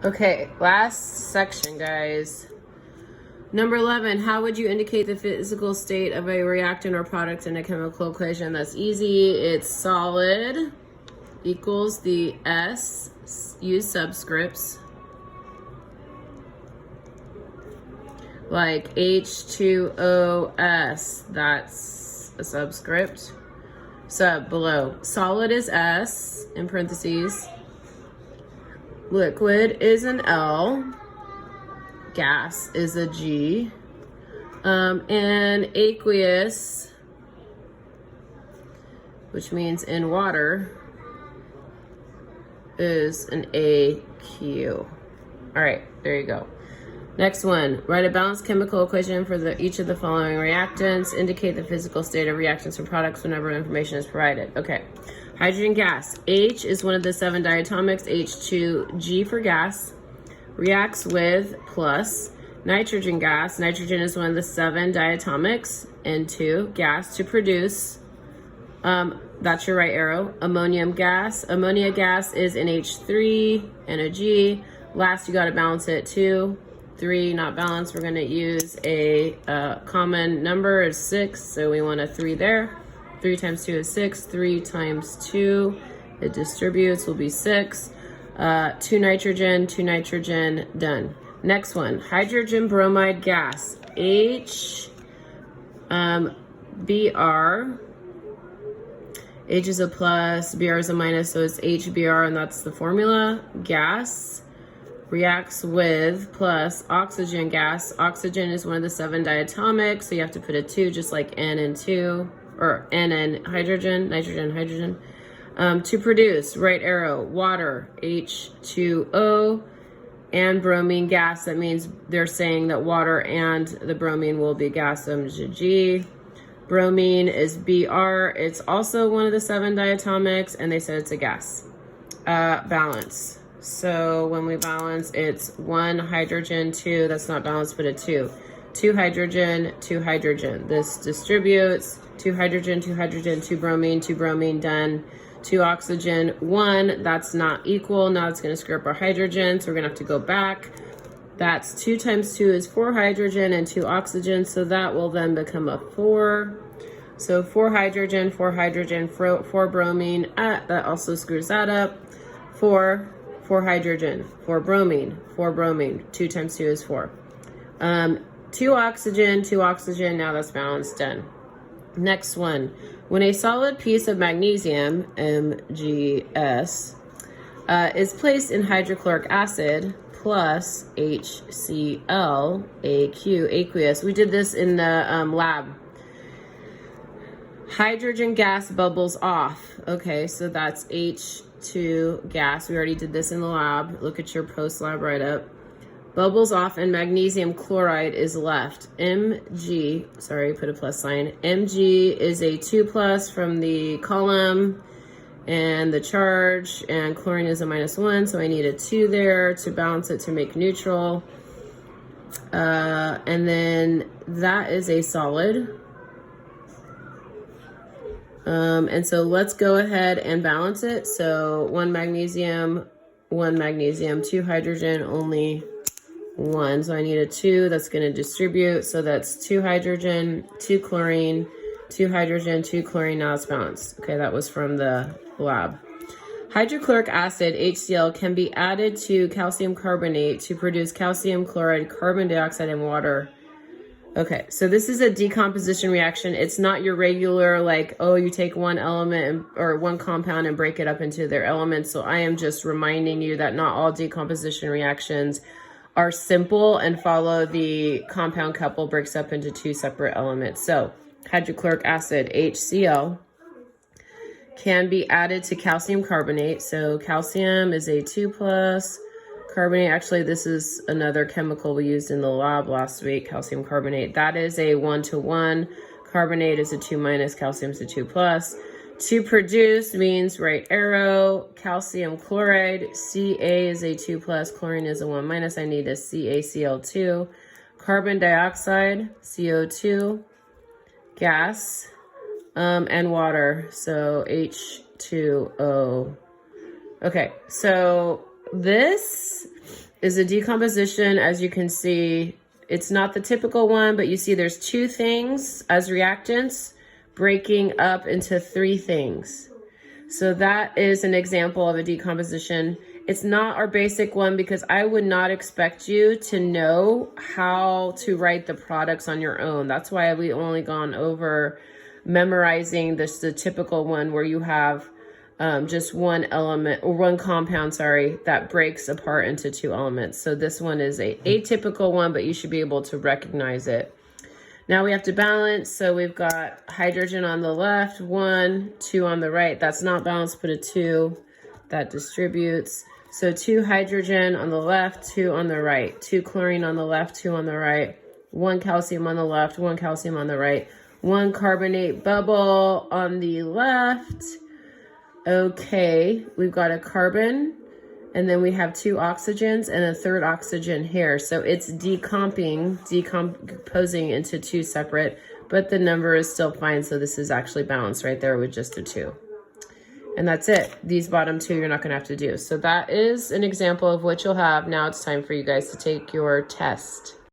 Okay, last section, guys. Number 11, how would you indicate the physical state of a reactant or product in a chemical equation? That's easy. It's solid equals the S, use subscripts, like H2OS, that's a subscript. Sub below. Solid is S in parentheses. Liquid is an L. Gas is a G. And aqueous, which means in water, is an AQ. All right, there you go. Next one, write a balanced chemical equation for each of the following reactants. Indicate the physical state of reactants or products whenever information is provided. Okay, hydrogen gas. H is one of the 7 diatomics. H2G for gas. Reacts with plus nitrogen gas. Nitrogen is one of the 7 diatomics. N2 gas to produce. That's your right arrow. Ammonium gas. Ammonia gas is NH3 and a G. Last, you got to balance it. 2, 3, not balanced. We're going to use a common number is 6. So we want a 3 there. 3 times 2 is 6. 3 times 2, it distributes, will be 6. 2 nitrogen, done. Next one, hydrogen bromide gas. H, Br. H is a plus, Br is a minus, so it's HBr, and that's the formula. Gas reacts with plus oxygen gas. Oxygen is one of the 7 diatomics, so you have to put a 2, just like N and 2, or N and hydrogen, nitrogen, hydrogen. To produce, right arrow, water, H2O, and bromine gas. That means they're saying that water and the bromine will be gas, G. Bromine is Br. It's also one of the 7 diatomics, and they said it's a gas. Balance. So when we balance, it's 1 hydrogen, 2. That's not balanced, but a 2. 2 hydrogen, 2 hydrogen. This distributes. 2 hydrogen, 2 hydrogen, 2 bromine, done. 2 oxygen, 1. That's not equal. Now it's going to screw up our hydrogen, so we're going to have to go back. That's 2 times 2 is 4 hydrogen and 2 oxygen, so that will then become a 4. So 4 hydrogen, 4 hydrogen, 4 bromine. That also screws that up. 4 hydrogen, 4 bromine, 4 bromine. 2 times 2 is 4. 2 oxygen, 2 oxygen. Now that's balanced, done. Next one. When a solid piece of magnesium, MgS, is placed in hydrochloric acid plus HCl, AQ, aqueous. We did this in the lab. Hydrogen gas bubbles off. Okay, so that's H2 gas. We already did this in the lab. Look at your post-lab write-up. Bubbles off and magnesium chloride is left. Mg, sorry, put a plus sign. Mg is a 2 plus from the column and the charge, and chlorine is a -1, so I need a 2 there to balance it to make neutral. And then that is a solid. And so let's go ahead and balance it. So 1 magnesium, 2 hydrogen, only 1. So I need a 2 that's going to distribute. So that's 2 hydrogen, 2 chlorine, 2 hydrogen, 2 chlorine. Now it's balanced. Okay, that was from the lab. Hydrochloric acid, HCl, can be added to calcium carbonate to produce calcium chloride, carbon dioxide, and water. Okay, so this is a decomposition reaction. It's not your regular, like, oh, you take one element or one compound and break it up into their elements. So I am just reminding you that not all decomposition reactions are simple and follow the compound couple breaks up into 2 separate elements. So hydrochloric acid, HCl, can be added to calcium carbonate. So calcium is a 2 plus. Carbonate, actually, this is another chemical we used in the lab last week, calcium carbonate. That is a 1-to-1. Carbonate is a 2 minus, calcium is a 2 plus. To produce means right arrow, calcium chloride, Ca is a 2 plus, chlorine is a 1 minus. I need a CaCl2. Carbon dioxide, CO2, gas, and water, so H2O. Okay, so this is a decomposition. As you can see, it's not the typical one, but you see there's 2 things as reactants breaking up into 3 things. So that is an example of a decomposition. It's not our basic one because I would not expect you to know how to write the products on your own. That's why we only gone over memorizing the typical one where you have just one element or one compound, that breaks apart into 2 elements. So this one is a atypical one, but you should be able to recognize it. Now we have to balance. So we've got hydrogen on the left, 1, 2 on the right. That's not balanced, put a 2. That distributes. So 2 hydrogen on the left, 2 on the right. 2 chlorine on the left, 2 on the right. 1 calcium on the left, 1 calcium on the right. 1 carbonate bubble on the left. Okay, we've got a carbon, and then we have 2 oxygens and a 3rd oxygen here. So it's decomposing into 2 separate, but the number is still fine. So this is actually balanced right there with just a 2. And that's it. These bottom 2 you're not going to have to do. So that is an example of what you'll have. Now it's time for you guys to take your test.